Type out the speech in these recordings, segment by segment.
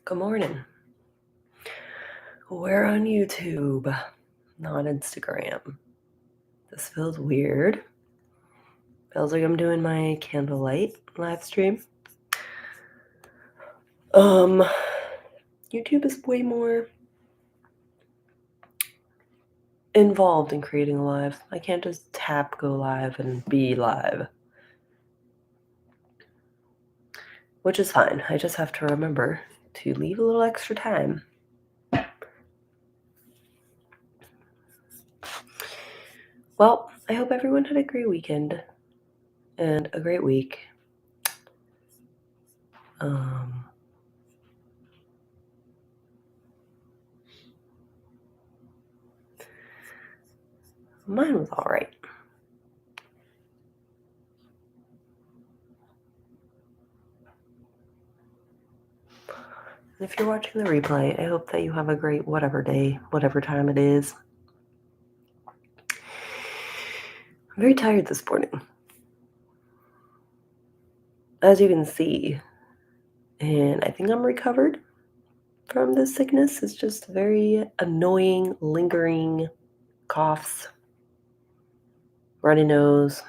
Good morning. We're on YouTube, not Instagram. This feels weird. Feels like I'm doing my candlelight live stream. YouTube is way more involved in creating a live. I can't just tap go live and be live. Which is fine. I just have to remember to leave a little extra time. Well, I hope everyone had a great weekend and a great week. Mine was all right. And if you're watching the replay, I hope that you have a great whatever day, whatever time it is. I'm very tired this morning, as you can see, and I think I'm recovered from this sickness. It's just very annoying, lingering coughs, runny nose.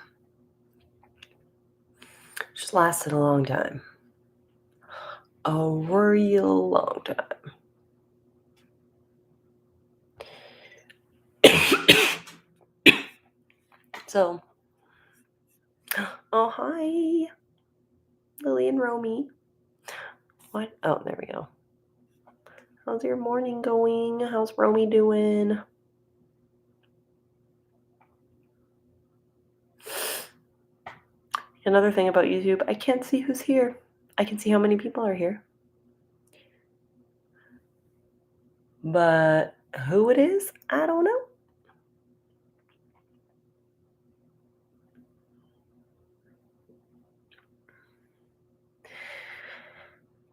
Just lasted a long time. A real long time. So, oh, hi, Lily and Romy. What? Oh, there we go. How's your morning going? How's Romy doing? Another thing about YouTube, I can't see who's here. I can see how many people are here. But who it is, I don't know.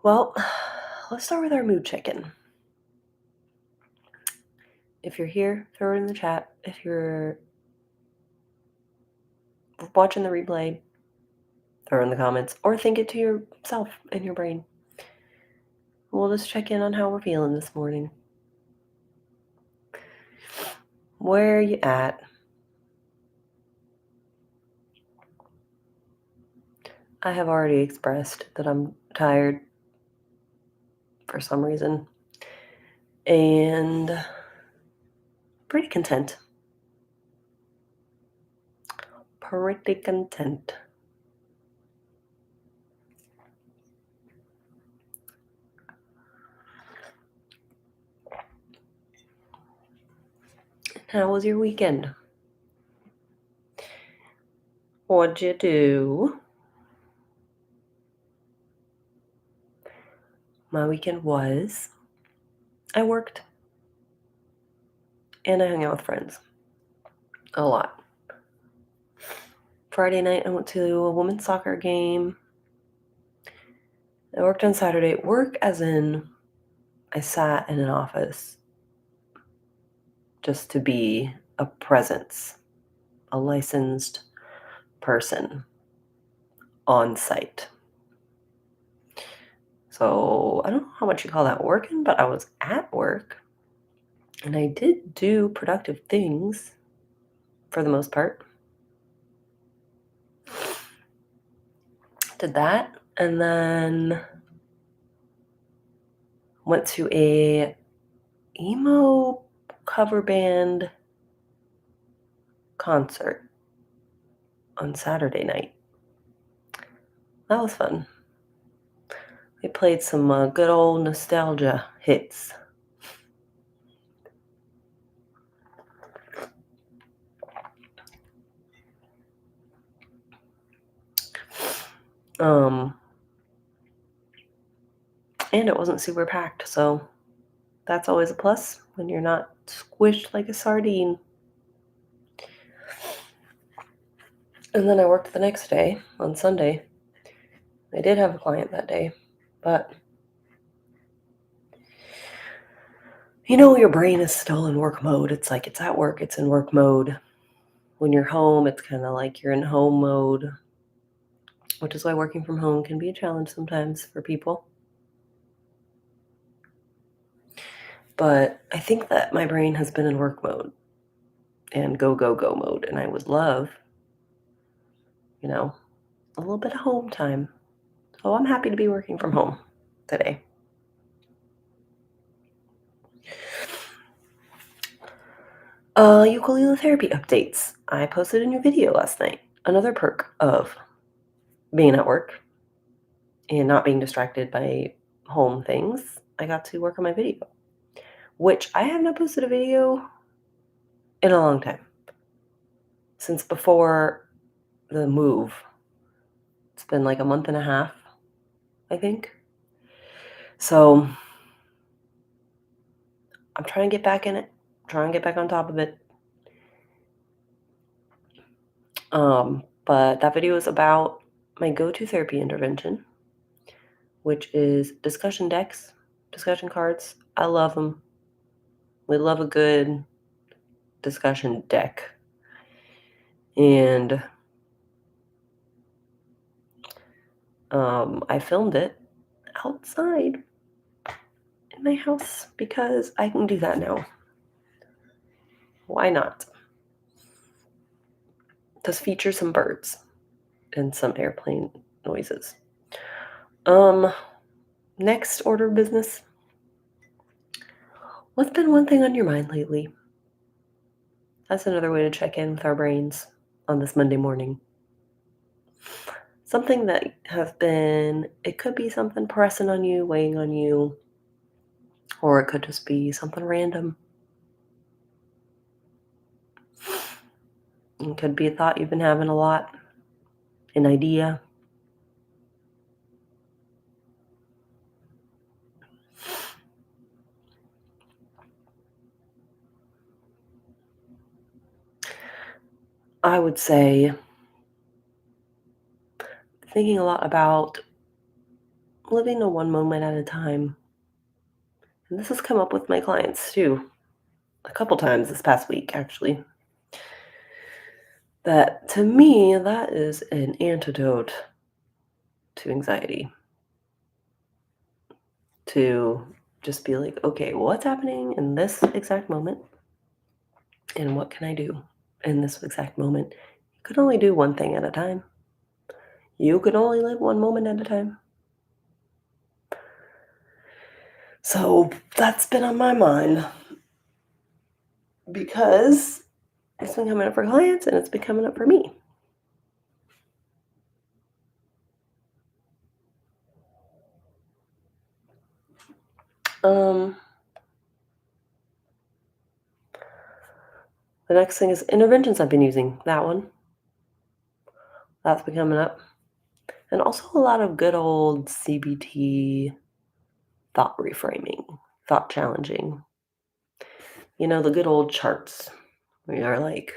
Well, let's start with our mood check-in. If you're here, throw it in the chat. If you're watching the replay, throw it in the comments, or think it to yourself in your brain. We'll just check in on how we're feeling this morning. Where are you at? I have already expressed that I'm tired for some reason, and pretty content. Pretty content. How was your weekend? What'd you do? My weekend was, I worked and I hung out with friends a lot. Friday night, I went to a women's soccer game. I worked on Saturday. Work as in I sat in an office just to be a presence, a licensed person on site. So I don't know how much you call that working, but I was at work and I did do productive things for the most part. Did that and then went to a emo cover band concert on Saturday night. That was fun. We played some good old nostalgia hits. And it wasn't super packed, so that's always a plus when you're not squished like a sardine. And then I worked the next day on Sunday. I did have a client that day, but you know, your brain is still in work mode. It's like it's at work, it's in work mode. When you're home, it's kind of like you're in home mode, which is why working from home can be a challenge sometimes for people. But I think that my brain has been in work mode and go, go, go mode, and I would love, you know, a little bit of home time. So I'm happy to be working from home today. Ukulele therapy updates. I posted a new video last night. Another perk of being at work and not being distracted by home things. I got to work on my video, which I have not posted a video in a long time. Since before the move. It's been like a month and a half, I think. So I'm trying to get back in it, trying to get back on top of it. But that video is about my go-to therapy intervention, which is discussion decks, discussion cards. I love them. We love a good discussion deck. And I filmed it outside in my house because I can do that now. Why not? Just feature some birds and some airplane noises. Next order of business. What's been one thing on your mind lately? That's another way to check in with our brains on this Monday morning. Something that has been, it could be something pressing on you, weighing on you, or it could just be something random. It could be a thought you've been having a lot, an idea. I would say thinking a lot about living a one moment at a time. And this has come up with my clients too, a couple times this past week, actually. That to me, that is an antidote to anxiety. To just be like, okay, what's happening in this exact moment? And what can I do in this exact moment? You could only do one thing at a time. You could only live one moment at a time. So that's been on my mind because it's been coming up for clients and it's been coming up for me. Um, the next thing is interventions I've been using. That one. That's been coming up. And also a lot of good old CBT thought reframing, thought challenging. You know, the good old charts where you're like,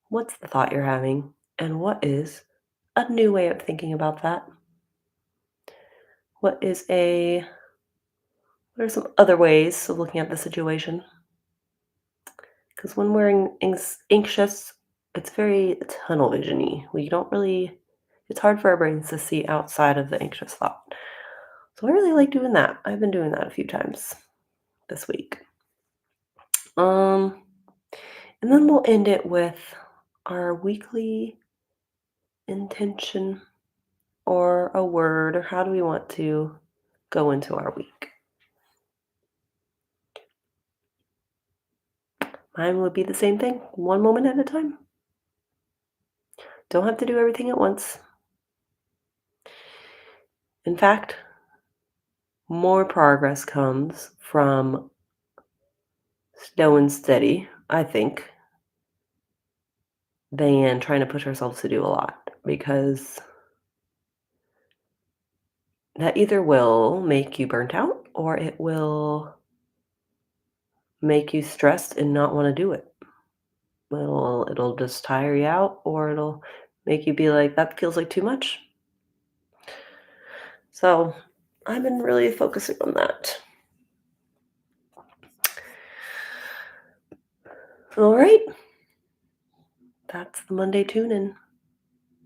what's the thought you're having? And what is a new way of thinking about that? What is what are some other ways of looking at the situation? Because when we're anxious, it's very tunnel visiony. We don't really, it's hard for our brains to see outside of the anxious thought. So I really like doing that. I've been doing that a few times this week. Um, and then we'll end it with our weekly intention or a word, or how do we want to go into our week? Mine would be the same thing, one moment at a time. Don't have to do everything at once. In fact, more progress comes from slow and steady, I think, than trying to push ourselves to do a lot because that either will make you burnt out or it will make you stressed and not want to do it. It'll just tire you out or it'll make you be like, that feels like too much. So I've been really focusing on that. All right. That's the Monday tune in.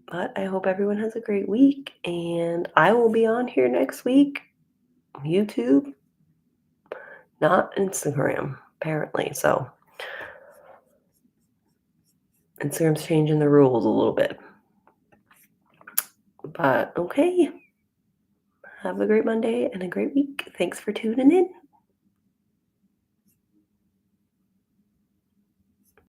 But I hope everyone has a great week. And I will be on here next week. YouTube, Not Instagram, apparently. So Instagram's changing the rules a little bit. But okay. Have a great Monday and a great week. Thanks for tuning in.